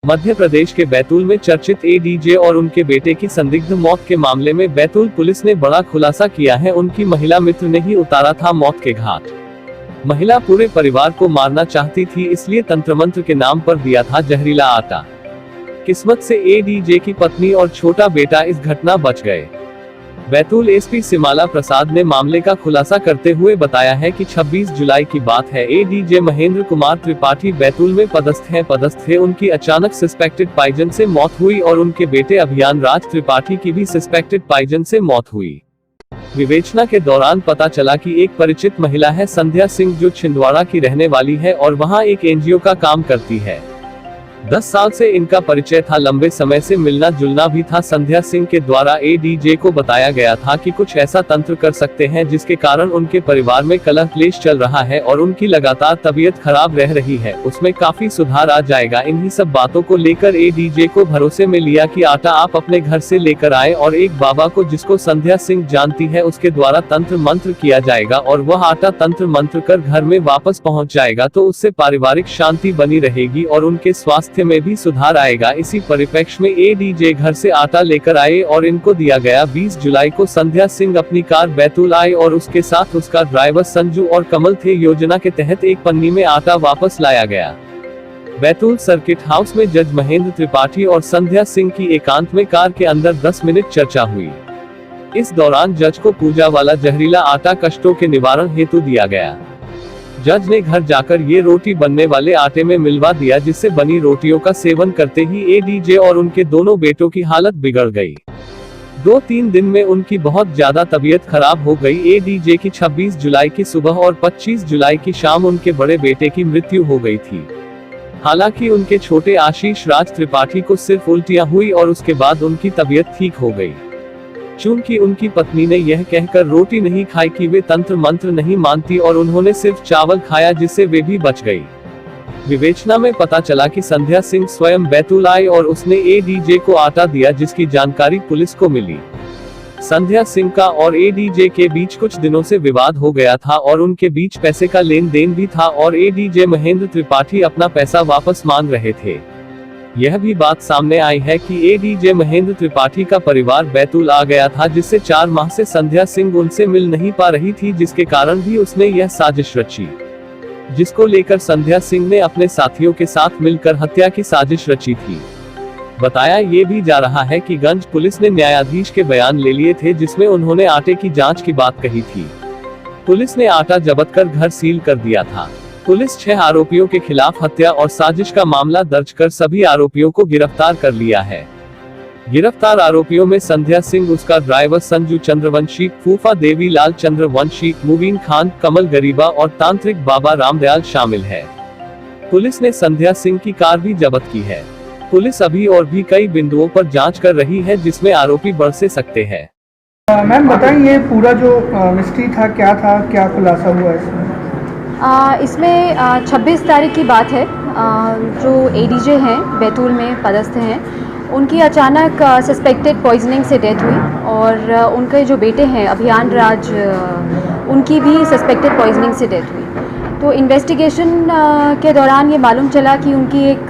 मध्य प्रदेश के बैतूल में चर्चित एडीजे और उनके बेटे की संदिग्ध मौत के मामले में बैतूल पुलिस ने बड़ा खुलासा किया है। उनकी महिला मित्र ने ही उतारा था मौत के घाट। महिला पूरे परिवार को मारना चाहती थी, इसलिए तंत्र मंत्र के नाम पर दिया था जहरीला आटा। किस्मत से एडीजे की पत्नी और छोटा बेटा इस घटना बच गए। बैतूल एसपी सिमाला प्रसाद ने मामले का खुलासा करते हुए बताया है कि 26 जुलाई की बात है। एडीजे महेंद्र कुमार त्रिपाठी बैतूल में पदस्थ थे। उनकी अचानक सस्पेक्टेड पॉइजन से मौत हुई और उनके बेटे अभियान राज त्रिपाठी की भी सस्पेक्टेड पॉइजन से मौत हुई। विवेचना के दौरान पता चला कि एक परिचित महिला है संध्या सिंह, जो छिंदवाड़ा की रहने वाली है और वहां एक एनजीओ का काम करती है। 10 साल से इनका परिचय था, लंबे समय से मिलना जुलना भी था। संध्या सिंह के द्वारा एडीजे को बताया गया था कि कुछ ऐसा तंत्र कर सकते हैं जिसके कारण उनके परिवार में कलह क्लेश चल रहा है और उनकी लगातार तबीयत खराब रह रही है, उसमें काफी सुधार आ जाएगा। इन्हीं सब बातों को लेकर एडीजे को भरोसे में लिया कि आटा आप अपने घर से लेकर आए और एक बाबा को, जिसको संध्या सिंह जानती है, उसके द्वारा तंत्र मंत्र किया जाएगा और वह आटा तंत्र मंत्र कर घर में वापस पहुंच जाएगा, तो उससे पारिवारिक शांति बनी रहेगी और उनके स्वास्थ्य में भी सुधार आएगा। इसी परिप्रेक्ष्य में एडीजे घर से आटा लेकर आए और इनको दिया गया। 20 जुलाई को संध्या सिंह अपनी कार बैतूल आए और उसके साथ उसका ड्राइवर संजू और कमल थे। योजना के तहत एक पन्नी में आटा वापस लाया गया। बैतूल सर्किट हाउस में जज महेंद्र त्रिपाठी और संध्या सिंह की एकांत में कार के अंदर 10 मिनट चर्चा हुई। इस दौरान जज को पूजा वाला जहरीला आटा कष्टों के निवारण हेतु दिया गया। जज ने घर जाकर ये रोटी बनने वाले आटे में मिलवा दिया, जिससे बनी रोटियों का सेवन करते ही एडीजे और उनके दोनों बेटों की हालत बिगड़ गई। 2-3 दिन में उनकी बहुत ज्यादा तबीयत खराब हो गई। एडीजे की 26 जुलाई की सुबह और 25 जुलाई की शाम उनके बड़े बेटे की मृत्यु हो गई थी। हालांकि उनके छोटे आशीष राज त्रिपाठी को सिर्फ उल्टियां हुई और उसके बाद उनकी तबीयत ठीक हो गई। चूंकि उनकी पत्नी ने यह कहकर रोटी नहीं खाई कि वे तंत्र मंत्र नहीं मानती और उन्होंने सिर्फ चावल खाया, जिससे वे भी बच गई। विवेचना में पता चला कि संध्या सिंह स्वयं बैतूल आई और उसने एडीजे को आटा दिया, जिसकी जानकारी पुलिस को मिली। संध्या सिंह का और एडीजे के बीच कुछ दिनों से विवाद हो गया था और उनके बीच पैसे का लेन देन भी था और एडीजे महेंद्र त्रिपाठी अपना पैसा वापस मांग रहे थे। यह भी बात सामने आई है कि एडीजे महेंद्र त्रिपाठी का परिवार बैतूल आ गया था, जिससे 4 माह से संध्या सिंह उनसे मिल नहीं पा रही थी, जिसके कारण भी उसने यह साजिश रची, जिसको लेकर संध्या सिंह ने अपने साथियों के साथ मिलकर हत्या की साजिश रची थी। बताया ये भी जा रहा है कि गंज पुलिस ने न्यायाधीश के बयान ले लिए थे, जिसमें उन्होंने आटे की जांच की बात कही थी। पुलिस ने आटा जब्त कर घर सील कर दिया था। पुलिस 6 आरोपियों के खिलाफ हत्या और साजिश का मामला दर्ज कर सभी आरोपियों को गिरफ्तार कर लिया है। गिरफ्तार आरोपियों में संध्या सिंह, उसका ड्राइवर संजू चंद्रवंशी, फूफा देवी लाल चंद्रवंशी, मुबीन खान, कमल गरीबा और तांत्रिक बाबा रामदयाल शामिल है। पुलिस ने संध्या सिंह की कार भी जब्त की है। पुलिस अभी और भी कई बिंदुओं पर जांच कर रही है, जिसमें आरोपी बढ़ से सकते हैं। मैम बताइए, पूरा जो मिस्ट्री था क्या खुलासा हुआ इसमें? इसमें 26 तारीख की बात है। जो एडीजे हैं बैतूल में पदस्थ हैं, उनकी अचानक सस्पेक्टेड पॉइजनिंग से डेथ हुई और उनके जो बेटे हैं अभियान राज, उनकी भी सस्पेक्टेड पॉइजनिंग से डेथ हुई। तो इन्वेस्टिगेशन के दौरान ये मालूम चला कि उनकी एक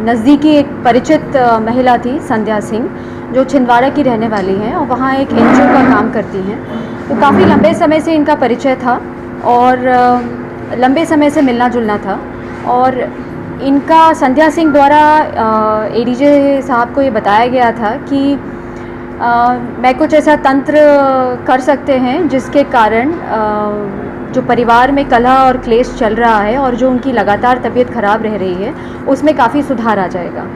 नज़दीकी एक परिचित महिला थी संध्या सिंह, जो छिंदवाड़ा की रहने वाली हैं और वहाँ एक एनजीओ का काम करती हैं। तो काफ़ी लंबे समय से इनका परिचय था और लंबे समय से मिलना जुलना था और इनका संध्या सिंह द्वारा एडीजे साहब को ये बताया गया था कि मैं कुछ ऐसा तंत्र कर सकते हैं जिसके कारण जो परिवार में कलह और क्लेश चल रहा है और जो उनकी लगातार तबीयत खराब रह रही है, उसमें काफ़ी सुधार आ जाएगा।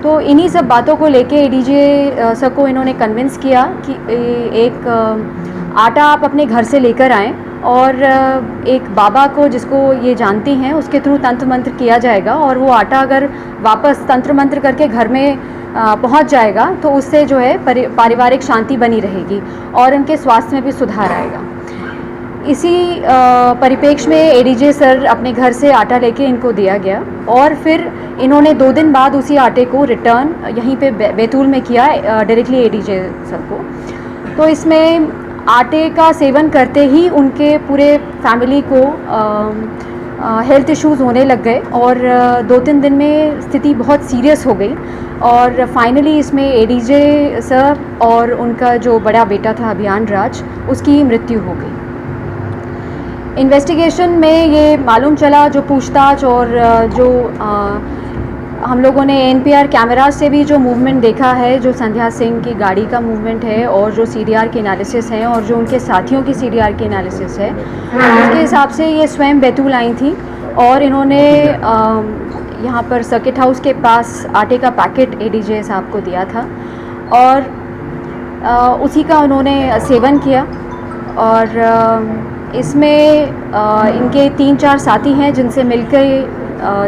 तो इन्हीं सब बातों को लेके एडीजे सर को इन्होंने कन्विंस किया कि एक आटा आप अपने घर से लेकर आएँ और एक बाबा को, जिसको ये जानती हैं, उसके थ्रू तंत्र मंत्र किया जाएगा और वो आटा अगर वापस तंत्र मंत्र करके घर में पहुंच जाएगा तो उससे जो है पारिवारिक शांति बनी रहेगी और उनके स्वास्थ्य में भी सुधार आएगा। इसी परिप्रेक्ष्य में एडीजे सर अपने घर से आटा लेके इनको दिया गया और फिर इन्होंने 2 दिन बाद उसी आटे को रिटर्न यहीं पे बैतूल में किया डायरेक्टली एडीजे सर को। तो इसमें आटे का सेवन करते ही उनके पूरे फैमिली को हेल्थ इश्यूज़ होने लग गए और 2-3 दिन में स्थिति बहुत सीरियस हो गई और फाइनली इसमें एडीजे सर और उनका जो बड़ा बेटा था अभियान राज, उसकी मृत्यु हो गई। इन्वेस्टिगेशन में ये मालूम चला, जो पूछताछ और जो हम लोगों ने एनपीआर कैमरा से भी जो मूवमेंट देखा है, जो संध्या सिंह की गाड़ी का मूवमेंट है और जो सीडीआर की एनालिसिस है और जो उनके साथियों की सीडीआर की एनालिसिस है, उसके हिसाब से ये स्वयं बैतूल आई थी और इन्होंने यहाँ पर सर्किट हाउस के पास आटे का पैकेट एडीजे साहब को दिया था और उसी का उन्होंने सेवन किया। और इसमें इनके 3-4 साथी हैं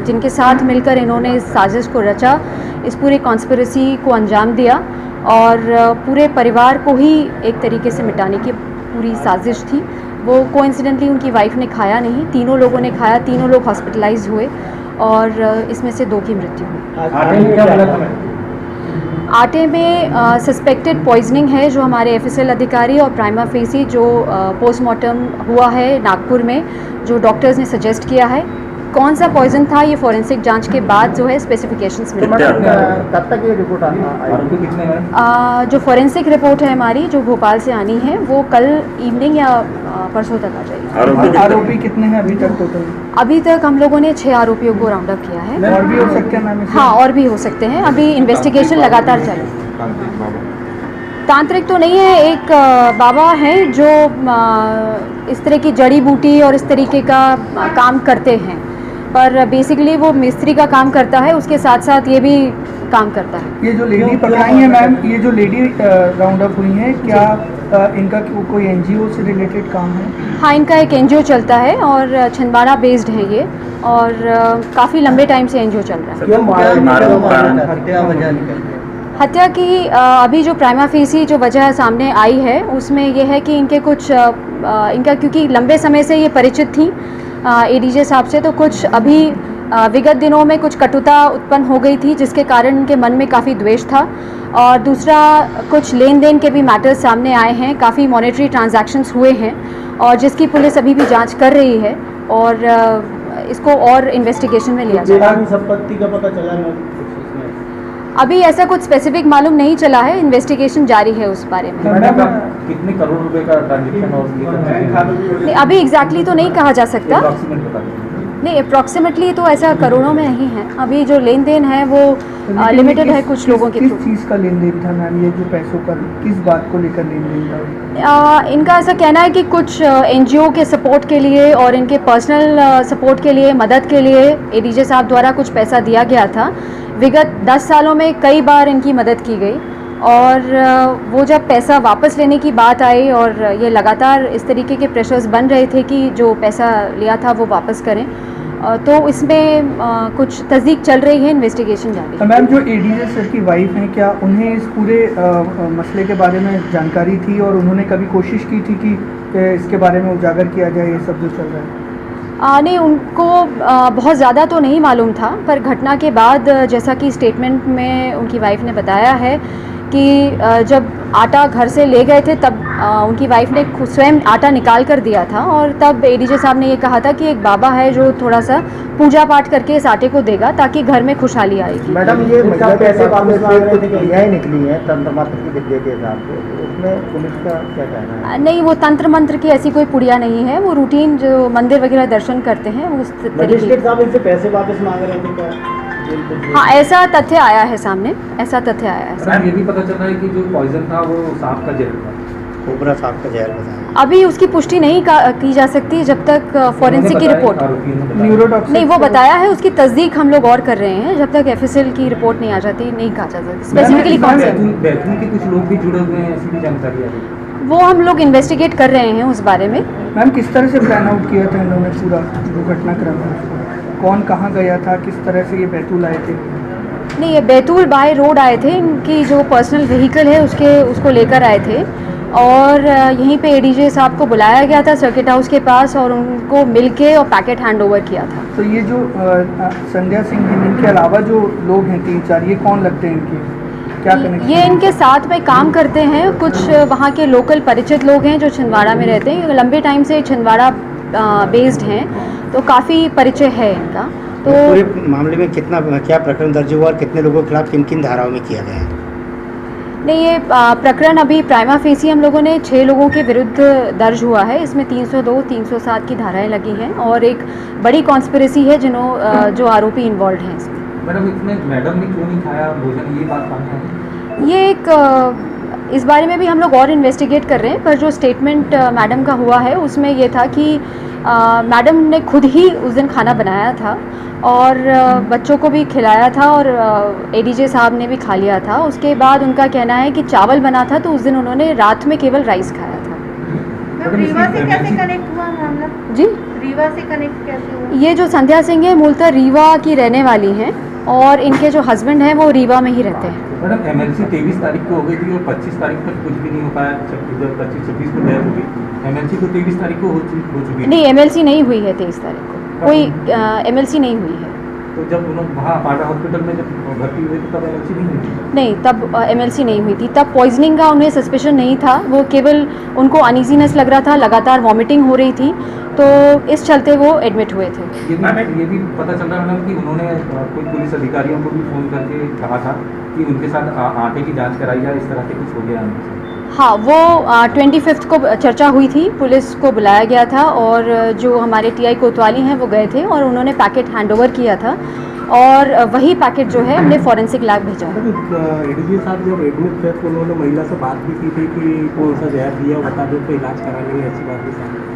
जिनके साथ मिलकर इन्होंने इस साजिश को रचा, इस पूरे कॉन्स्पिरेसी को अंजाम दिया और पूरे परिवार को ही एक तरीके से मिटाने की पूरी साजिश थी। वो कोइंसिडेंटली उनकी वाइफ ने खाया नहीं, तीनों लोगों ने खाया, तीनों लोग हॉस्पिटलाइज हुए और इसमें से 2 की मृत्यु हुई। आटे में सस्पेक्टेड पॉइजनिंग है, जो हमारे एफएसएल अधिकारी और प्राइमा फेसी जो पोस्टमार्टम हुआ है नागपुर में, जो डॉक्टर्स ने सजेस्ट किया है। कौन सा पॉइजन था ये फॉरेंसिक जांच के बाद जो है स्पेसिफिकेशंस मिले। कब तक ये रिपोर्ट आएगी? जो फॉरेंसिक रिपोर्ट है हमारी, जो भोपाल से आनी है, वो कल इवनिंग या परसों तक आ जाएगी। आरोपी कितने हैं अभी तक टोटल? अभी तक हम लोगों ने 6 आरोपियों को राउंड अप किया है। और भी हो सकते हैं मैम? हाँ, और भी हो सकते हैं। अभी इन्वेस्टिगेशन लगातार चल रही है। तांत्रिक तो नहीं है, एक बाबा हैं जो इस तरह की जड़ी बूटी और इस तरीके का काम करते हैं, पर बेसिकली वो मिस्त्री का काम करता है, उसके साथ साथ ये भी काम करता है। ये जो लेडी पकड़ाई है मैम, ये जो लेडी राउंड अप हुई है, क्या इनका कोई एनजीओ से रिलेटेड काम है? हाँ, इनका एक एनजीओ चलता है और छिंदवाड़ा बेस्ड है ये, और काफ़ी लंबे टाइम से एनजीओ चल रहा है। हत्या की अभी जो प्राइमा फेसी जो वजह सामने आई है, उसमें यह है कि इनके कुछ इनका क्योंकि लंबे समय से ये परिचित थी एडीजे साहब से, तो कुछ अभी विगत दिनों में कुछ कटुता उत्पन्न हो गई थी, जिसके कारण उनके मन में काफ़ी द्वेष था। और दूसरा, कुछ लेन देन के भी मैटर्स सामने आए हैं, काफ़ी मॉनेटरी ट्रांजैक्शंस हुए हैं और जिसकी पुलिस अभी भी जांच कर रही है और इसको और इन्वेस्टिगेशन में लिया जाएगा। संपत्ति का पता चला ना? अभी ऐसा कुछ स्पेसिफिक मालूम नहीं चला है, इन्वेस्टिगेशन जारी है उस बारे में। कितने करोड़ रुपए का ट्रांजैक्शन? नहीं, अभी एग्जैक्टली तो नहीं कहा जा सकता। नहीं, अप्रॉक्सीमेटली तो ऐसा करोड़ों में नहीं है। अभी जो लेन देन है वो लिमिटेड है कुछ लोगों के थ्रू। किस चीज़ का लेन देन था मैम? ये जो पैसों का किस बात को लेकर लेन देन था? इनका ऐसा कहना है कि कुछ एनजीओ के सपोर्ट के लिए और इनके पर्सनल सपोर्ट के लिए, मदद के लिए एडीजे साहब द्वारा कुछ पैसा दिया गया था। विगत 10 सालों में कई बार इनकी मदद की गई और वो जब पैसा वापस लेने की बात आई और ये लगातार इस तरीके के प्रेशर्स बन रहे थे कि जो पैसा लिया था वो वापस करें, तो इसमें कुछ तस्दीक चल रही है, इन्वेस्टिगेशन जारी है। मैम, जो एडीजे सर की वाइफ हैं, क्या उन्हें इस पूरे मसले के बारे में जानकारी थी और उन्होंने कभी कोशिश की थी कि इसके बारे में उजागर किया जाए ये सब जो चल रहा है? नहीं, उनको बहुत ज़्यादा तो नहीं मालूम था, पर घटना के बाद जैसा कि स्टेटमेंट में उनकी वाइफ ने बताया है कि जब आटा घर से ले गए थे तब उनकी वाइफ ने स्वयं आटा निकाल कर दिया था और तब एडीजे साहब ने ये कहा था कि एक बाबा है जो थोड़ा सा पूजा पाठ करके इस आटे को देगा ताकि घर में खुशहाली आएगी। मैडम, ये पैसे वापस मांग रहे थे, क्रियाएं निकली हैं तंत्र मंत्र की विद्या के हिसाब से, उसमें पुलिस का क्या कहना है? नहीं, वो तंत्र मंत्र की ऐसी कोई पुड़िया नहीं है, वो रूटीन जो मंदिर वगैरह दर्शन करते हैं उस तरीके। साहब इनसे पैसे वापस मांग रहे थे क्या? हाँ, ऐसा तथ्य आया है सामने, ऐसा तथ्य आया है। सर, ये भी पता चला है कि जो पॉइजन था वो सांप का जहर था। कोबरा सांप का जहर बताया। अभी उसकी पुष्टि नहीं की जा सकती जब तक फॉरेंसिक की रिपोर्ट न्यूरोटॉक्सिक नहीं, वो बताया है, उसकी तस्दीक हम लोग और कर रहे हैं। जब तक एफएसएल की रिपोर्ट नहीं आ जाती नहीं कहा जा सकता स्पेसिफिकली कौन सा। बैतूल के कुछ लोग भी जुड़े हुए हैं, ऐसी भी जानकारी आ रही है। वो हम लोग इन्वेस्टिगेट कर रहे हैं उस बारे में। मैम, किस तरह से प्लान आउट किया था इन्होंने पूरा जो घटनाक्रम है उसको? कौन कहाँ गया था, किस तरह से ये बैतूल आए थे? नहीं, ये बैतूल बाय रोड आए थे, इनकी जो पर्सनल व्हीकल है उसको लेकर आए थे और यहीं पे एडीजे साहब को बुलाया गया था सर्किट हाउस के पास और उनको मिलके और पैकेट हैंड ओवर किया था। तो ये जो संध्या सिंह हैं, इनके अलावा जो लोग हैं 3-4, ये कौन लगते हैं इनके? क्या कनेक्शन? ये इनके साथ में काम करते हैं, कुछ वहाँ के लोकल परिचित लोग हैं जो छिंदवाड़ा में रहते हैं, लंबे टाइम से छिंदवाड़ा बेस्ड हैं, तो काफ़ी परिचय है इनका। तो पूरे मामले में कितना क्या प्रकरण दर्ज हुआ और कितने लोगों के खिलाफ किन किन धाराओं में किया गया है? नहीं, ये प्रकरण अभी प्राइमा फेसी हम लोगों ने 6 लोगों के विरुद्ध दर्ज हुआ है। इसमें 302, 307 की धाराएं लगी हैं और एक बड़ी कॉन्स्पिरेसी है जो आरोपी इन्वॉल्व हैं इसमें। मैडम इसमें मैडम ने क्यों नहीं खाया भोजन, ये बात सामने आई? ये एक इस बारे में भी हम लोग और इन्वेस्टिगेट कर रहे हैं, पर जो स्टेटमेंट मैडम का हुआ है उसमें ये था कि मैडम ने खुद ही उस दिन खाना बनाया था और बच्चों को भी खिलाया था और एडीजे साहब ने भी खा लिया था। उसके बाद उनका कहना है कि चावल बना था तो उस दिन उन्होंने रात में केवल राइस खाया था। रीवा से कैसे कनेक्ट हुआ मामला? जी, रीवा से कनेक्ट कैसे हुआ? ये जो संध्या सिंह है मूलतः रीवा की रहने वाली हैं और इनके जो हस्बैंड हैं वो रीवा में ही रहते हैं। मैडम एमएलसी 23 तारीख को हो गई थी और 25 तारीख तक कुछ भी नहीं हो पाया, 25-26 को डेथ हो गई। एमएलसी तो 23 तारीख को हो चुकी है। नहीं, एमएलसी नहीं हुई है 23 तारीख को, कोई एमएलसी नहीं हुई है। तो जब उन्होंने वहाँ पाटा हॉस्पिटल में जब भर्ती हुए थे तब एमएलसी नहीं हुई थी? नहीं, तब एमएलसी नहीं हुई थी। तब पॉइजनिंग का उन्हें सस्पेशन नहीं था, वो केवल उनको अनईजीनेस लग रहा था, लगातार वॉमिटिंग हो रही थी, तो इस चलते वो एडमिट हुए थे। ये भी पता चल रहा है मैडम कि उन्होंने कोई पुलिस अधिकारियों को भी फ़ोन करके कहा था कि उनके साथ आटे की जांच कराई जाए, इस तरह से कुछ हो गया उनके साथ। हाँ, वो 25 को चर्चा हुई थी, पुलिस को बुलाया गया था और जो हमारे टीआई कोतवाली हैं वो गए थे और उन्होंने पैकेट हैंडओवर किया था और वही पैकेट जो है हमने फॉरेंसिक लैब भेजा है। एडीजी साहब जब एडमिट थे तो उन्होंने महिला से बात भी की थी कि कौन सा जहर दिया बता दो तो इलाज करा लेंगे, ऐसी बात भी सामने